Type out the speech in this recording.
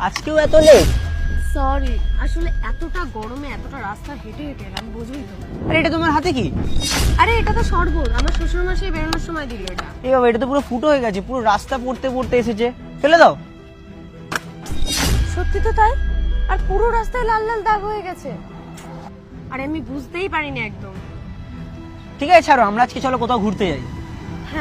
আজকেও এত late? Sorry, আসলে এতটা গরমে এতটা রাস্তা হেঁটে হেঁটে এলাম, বুঝলি তো। আরে এটা তোমার হাতে কি? আরে এটা তো শরবত, আমার শ্বশুর মশাই বেরোনোর সময় দিল এটা। এ বাবা, এটা তো পুরো ফুটো হয়ে গেছে, পুরো রাস্তা পড়তে পড়তে এসেছে। ফেলে দাও। সত্যি তো তাই, আর পুরো রাস্তায় লাল লাল দাগ হয়ে গেছে। আরে আমি বুঝতেই পারিনি একদম। ঠিক আছে ছাড়ো, আমরা আজকে চলো কোথাও ঘুরতে যাই।